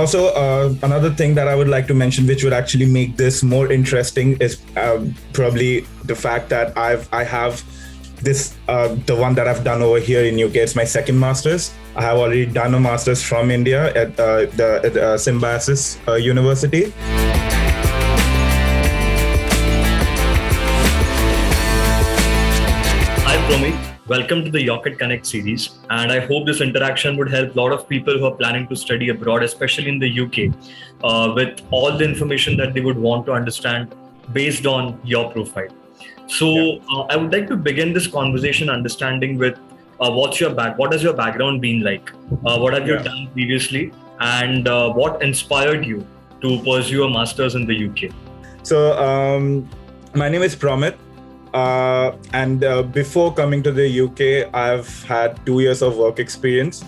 also, another thing that I would like to mention, which would actually make this more interesting, is probably the fact that I have this the one that I've done over here in UK. It's my second master's. I have already done a master's from India at the Symbiosis University. Hi Promit, welcome to the Yocket Connect series, and I hope this interaction would help a lot of people who are planning to study abroad, especially in the UK, with all the information that they would want to understand based on your profile. So I would like to begin this conversation understanding with what has your background been like? What have you done previously, and what inspired you to pursue a master's in the UK? So my name is Promit. And before coming to the UK, I've had 2 years of work experience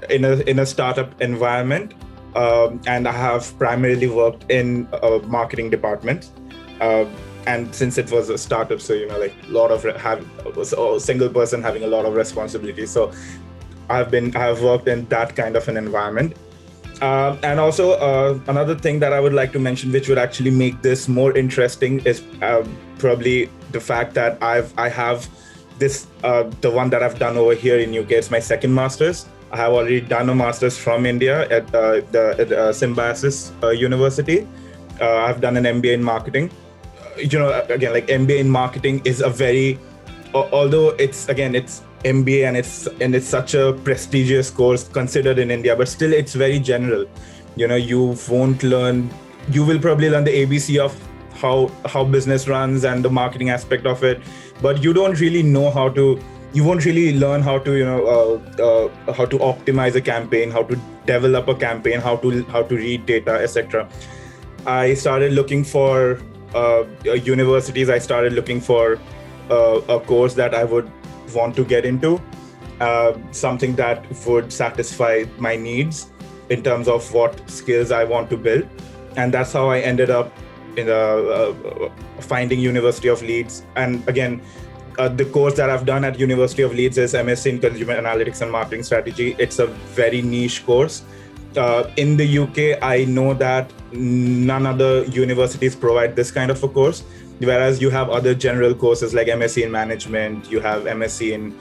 in a startup environment, and I have primarily worked in a marketing department. And since it was a startup, so was a single person having a lot of responsibility. So I have worked in that kind of an environment. And also another thing that I would like to mention, which would actually make this more interesting, is probably the fact that I have this the one that I've done over here in UK. It's my second master's. I have already done a master's from India at the Symbiosis University. I've done an MBA in marketing. Again, like MBA in marketing is a very, although it's MBA and it's such a prestigious course considered in India, but still it's very general. You will probably learn the ABC of how business runs and the marketing aspect of it, but you won't really learn how to optimize a campaign, how to develop a campaign, how to read data, etc. I started looking for universities. I started looking for a course that I would want to get into, something that would satisfy my needs in terms of what skills I want to build. And that's how I ended up in finding University of Leeds. And again, the course that I've done at University of Leeds is MSc in Consumer Analytics and Marketing Strategy. It's a very niche course. In the UK, I know that none other universities provide this kind of a course, whereas you have other general courses like MSc in Management, you have MSc in,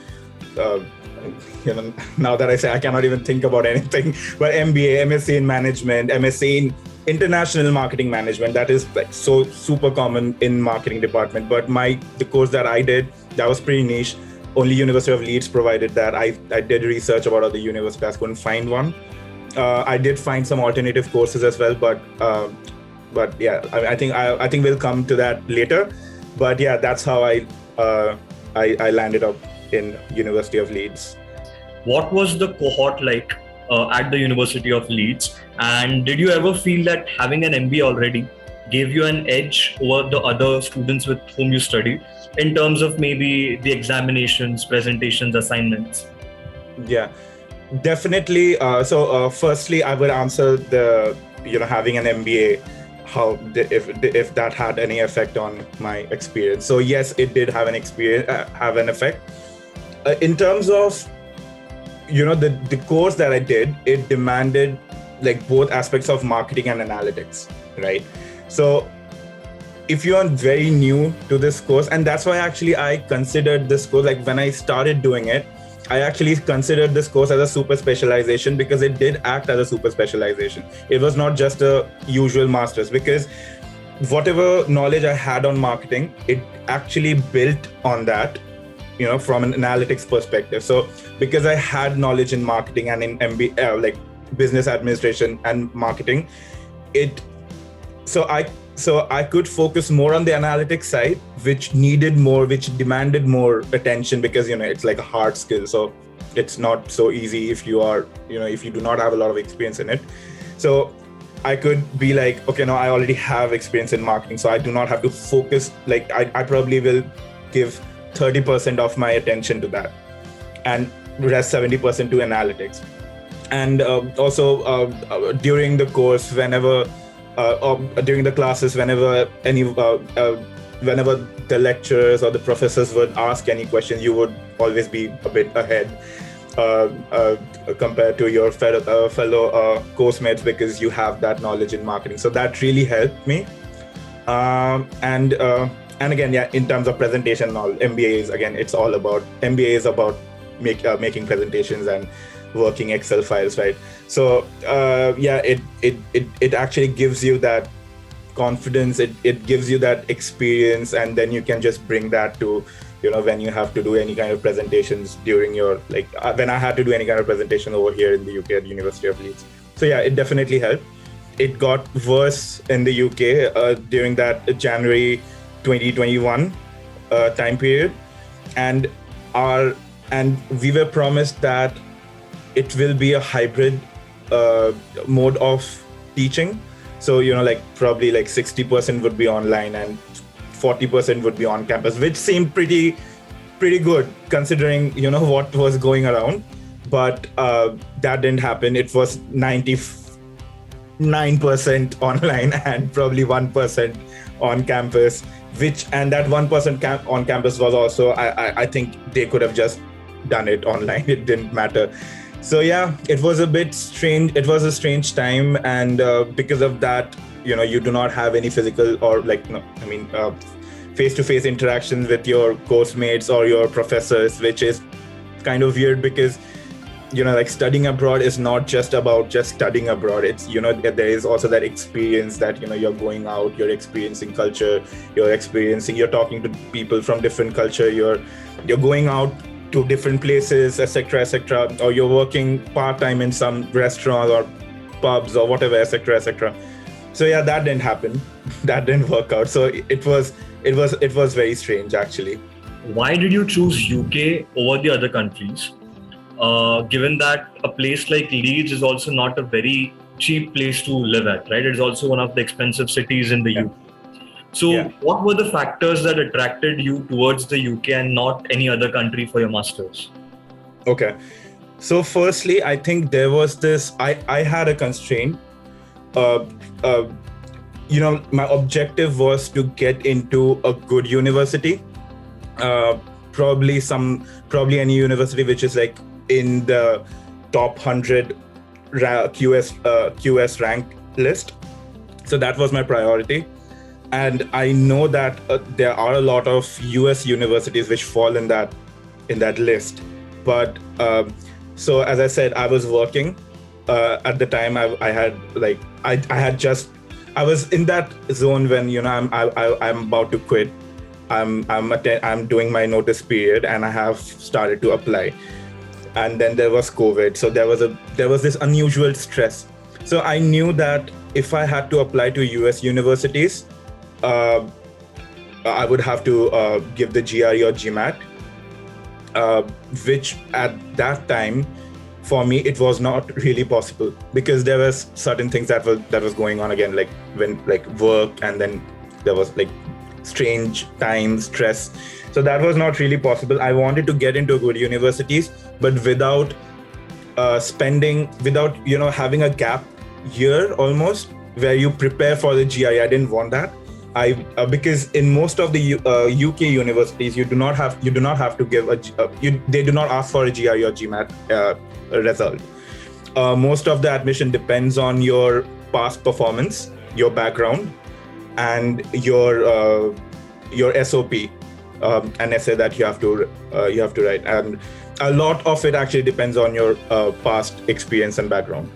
now that I say I cannot even think about anything, but MBA, MSc in Management, MSc in International Marketing Management. That is like so super common in marketing department. But the course that I did, that was pretty niche. Only University of Leeds provided that. I did research about other universities, couldn't find one. I did find some alternative courses as well, but yeah, I think we'll come to that later. But yeah, that's how I landed up in University of Leeds. What was the cohort like at the University of Leeds? And did you ever feel that having an MBA already gave you an edge over the other students with whom you studied in terms of maybe the examinations, presentations, assignments? Yeah, definitely. So firstly, I would answer the having an MBA, if that had any effect on my experience. So yes, it did have an effect. In terms of the course that I did, it demanded like both aspects of marketing and analytics, right? So if you are very new to this course, and that's why actually I considered this course, like when I started doing it, I actually considered this course as a super specialization, because it did act as a super specialization. It was not just a usual master's, because whatever knowledge I had on marketing, it actually built on that, from an analytics perspective. So because I had knowledge in marketing and in MBA, like business administration and marketing, so I could focus more on the analytics side, which demanded more attention, because it's like a hard skill. So it's not so easy if you are, if you do not have a lot of experience in it. So I could be like, okay, no, I already have experience in marketing, so I do not have to focus. Like I probably will give 30% of my attention to that, and rest 70% to analytics. And also during the course, whenever during the classes, whenever the lecturers or the professors would ask any question, you would always be a bit ahead. compared to your fellow course mates, because you have that knowledge in marketing. So that really helped me. And again, yeah, in terms of presentation and all, MBA is about making presentations and working Excel files, right? So it actually gives you that confidence, it gives you that experience, and then you can just bring that to, when you have to do any kind of presentations during your, when I had to do any kind of presentation over here in the UK at University of Leeds. So yeah, it definitely helped. It got worse in the UK during that January 2021 time period, and we were promised that it will be a hybrid mode of teaching. So probably 60% would be online and 40% would be on campus, which seemed pretty good considering what was going around. But that didn't happen. It was 99% online and probably 1% on campus, and that 1% on campus was also, I think they could have just done it online. It didn't matter. So yeah, it was a bit strange. It was a strange time, and because of that, you do not have any physical or face-to-face interactions with your course mates or your professors, which is kind of weird because studying abroad is not just about studying abroad. It's there is also that experience that you're going out, you're experiencing culture, you're talking to people from different culture, you're going out to different places, etc., or you're working part-time in some restaurant or pubs or whatever, etc. So yeah, that didn't happen. That didn't work out. So it was very strange, actually. Why did you choose UK over the other countries? Given that a place like Leeds is also not a very cheap place to live at, right? It's also one of the expensive cities in the UK. So what were the factors that attracted you towards the UK and not any other country for your master's? Okay. So firstly, I think there was this, I had a constraint. My objective was to get into a good university. Probably any university which is in the top 100 QS rank list. So that was my priority. And I know that there are a lot of US universities which fall in that list. But so as I said, I was working at the time. I was in that zone when I'm about to quit. I'm doing my notice period and I have started to apply. And then there was COVID, so there was this unusual stress. So I knew that if I had to apply to US universities, I would have to give the GRE or GMAT, which at that time, for me, it was not really possible because there was certain things that was going on again, work, and then there was strange time, stress. So that was not really possible. I wanted to get into good universities, but without having a gap year almost where you prepare for the GRE. I didn't want that. Because in most of the UK universities, you do not have to give they do not ask for a GRE or GMAT result. Most of the admission depends on your past performance, your background, and your SOP, an essay that you have to write, and a lot of it actually depends on your past experience and background.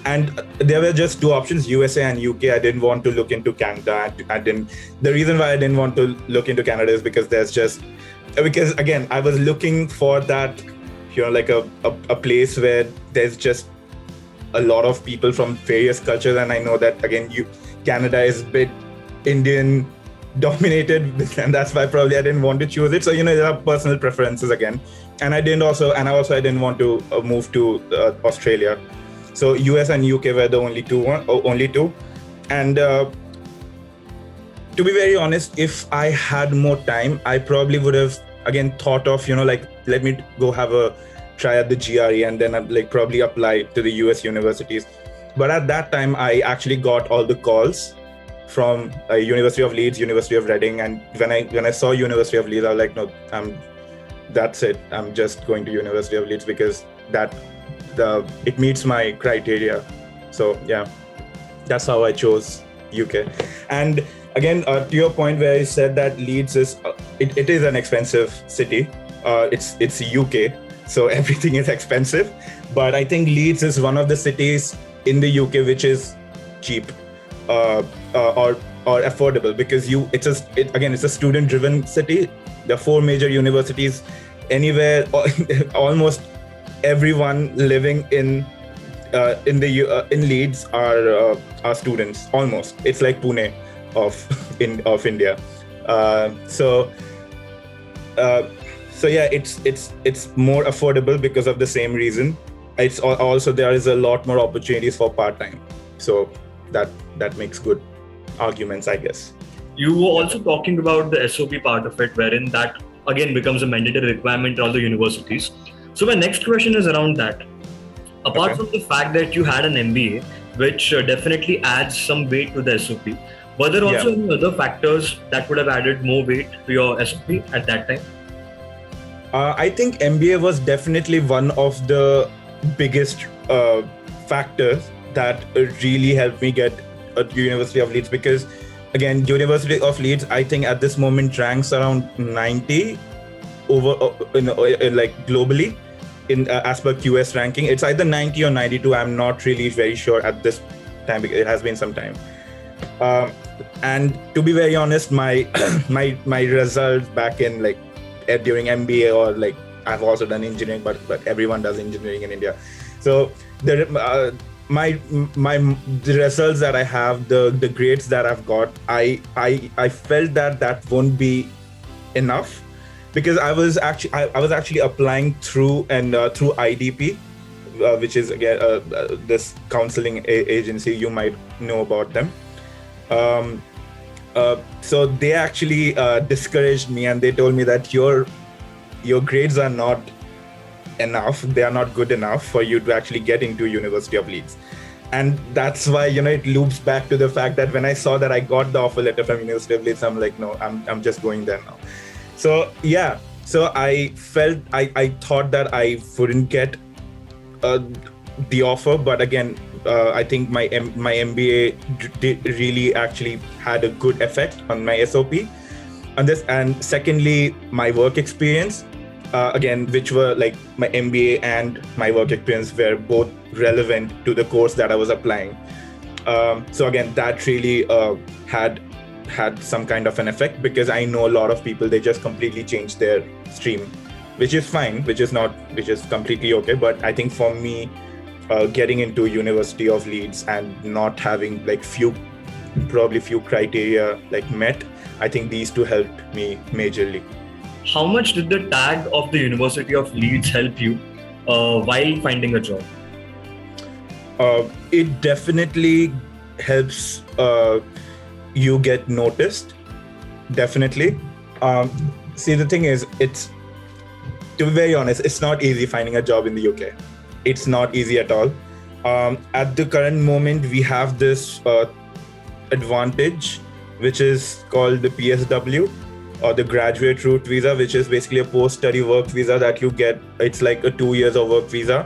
And there were just two options, USA and UK. I didn't want to look into Canada. The reason why I didn't want to look into Canada is because again, I was looking for that, a place where there's just a lot of people from various cultures. And I know that, again, Canada is a bit Indian dominated, and that's why probably I didn't want to choose it. So, there are personal preferences again. And I didn't want to move to Australia. So US and UK were the only two. And to be very honest, if I had more time, I probably would have again thought of, let me go have a try at the GRE and then probably apply to the US universities. But at that time, I actually got all the calls from University of Leeds, University of Reading. And when I saw University of Leeds, I was like, no, that's it. I'm just going to University of Leeds because it meets my criteria. So yeah, that's how I chose UK. And again, to your point where you said that Leeds is it is an expensive city. It's UK, so everything is expensive. But I think Leeds is one of the cities in the UK which is cheap or affordable, because it's a student-driven city. There are 4 major universities. Anywhere, almost everyone living in Leeds are students. Almost, it's like Pune of India. So yeah, it's more affordable because of the same reason. It's also, there is a lot more opportunities for part-time. So that makes good arguments, I guess. You were also talking about the SOP part of it, wherein that again becomes a mandatory requirement in all the universities. So my next question is around that. Apart from the fact that you had an MBA, which definitely adds some weight to the SOP, were there also any other factors that would have added more weight to your SOP at that time? I think MBA was definitely one of the biggest factors that really helped me get at University of Leeds, because again, University of Leeds, I think at this moment ranks around 90 like globally in as per QS ranking. It's either 90 or 92. I'm not really very sure at this time, because it has been some time. And to be very honest, my my results back in during MBA, or like I've also done engineering, but everyone does engineering in India. So the results that I have, the grades that I've got, I felt that won't be enough, because I was actually applying through IDP, which is again this counseling agency. You might know about them. So they actually discouraged me, and they told me that your grades are not enough. They are not good enough for you to actually get into University of Leeds. And that's why, it loops back to the fact that when I saw that I got the offer letter from University of Leeds, I'm like, no, I'm just going there now. So yeah, so I thought that I wouldn't get the offer, but again, I think my MBA really actually had a good effect on my SOP. And secondly, my work experience, again, which were like my MBA and my work experience were both relevant to the course that I was applying. So again, that really had some kind of an effect, because I know a lot of people, they just completely changed their stream, which is fine, which is completely okay. But I think for me, getting into University of Leeds and not having few criteria met, I think these two helped me majorly. How much did the tag of the University of Leeds help you while finding a job? It definitely helps you get noticed. Definitely. See, the thing is, to be very honest, it's not easy finding a job in the UK. It's not easy at all. At the current moment, we have this advantage, which is called the PSW, or the graduate route visa, which is basically a post-study work visa that you get. It's like a 2 years of work visa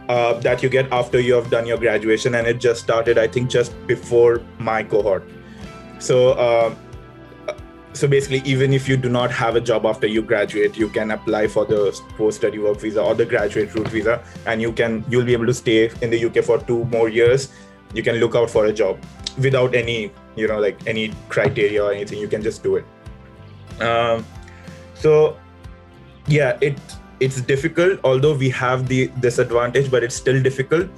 that you get after you have done your graduation. And it just started, I think, just before my cohort. So basically, even if you do not have a job after you graduate, you can apply for the post-study work visa or the graduate route visa, and you'll be able to stay in the UK for 2 more years. You can look out for a job without any, any criteria or anything. You can just do it. So yeah, it's difficult, although we have this advantage, but it's still difficult.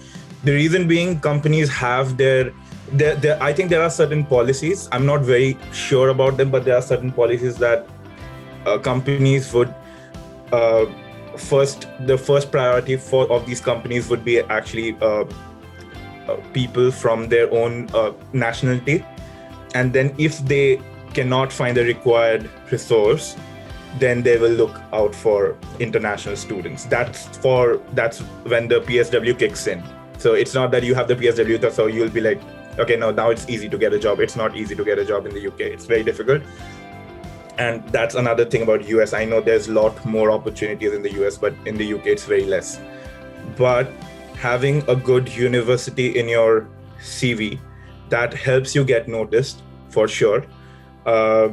The reason being, companies have I think there are certain policies. I'm not very sure about them, but there are certain policies that companies would the first priority of these companies would be actually people from their own nationality. And then if they cannot find the required resource, then they will look out for international students. That's when the PSW kicks in. So it's not that you have the PSW, so you'll be like, okay, no, now it's easy to get a job. It's not easy to get a job in the UK. It's very difficult. And that's another thing about US. I know there's a lot more opportunities in the US, but in the UK it's very less. But having a good university in your CV, that helps you get noticed for sure. Uh,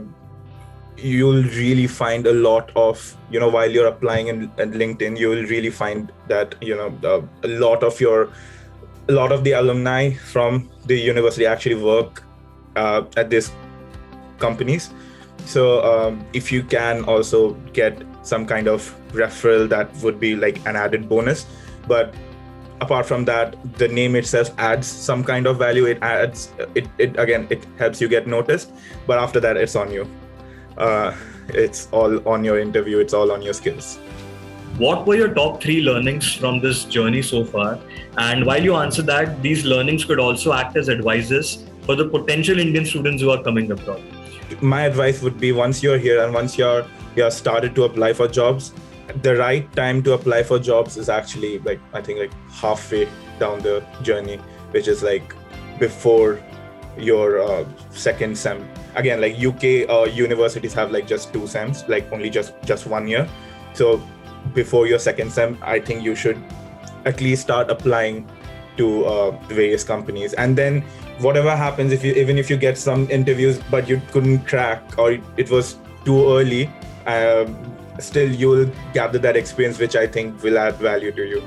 you'll really find a lot of, while you're applying in LinkedIn, you'll really find that, a lot of the alumni from the university actually work at these companies. So if you can also get some kind of referral, that would be like an added bonus. But apart from that, the name itself adds some kind of value. It helps you get noticed. But after that, it's on you. It's all on your interview. It's all on your skills. What were your top 3 learnings from this journey so far? And while you answer that, these learnings could also act as advisors for the potential Indian students who are coming abroad. My advice would be, once you're here and once you're started to apply for jobs, the right time to apply for jobs is actually I think halfway down the journey, which is before your second sem. Again, UK universities have just 2 sems, only just 1 year. So before your second sem, I think you should at least start applying to various companies. And then whatever happens, even if you get some interviews but you couldn't crack, or it was too early, still you'll gather that experience, which I think will add value to you.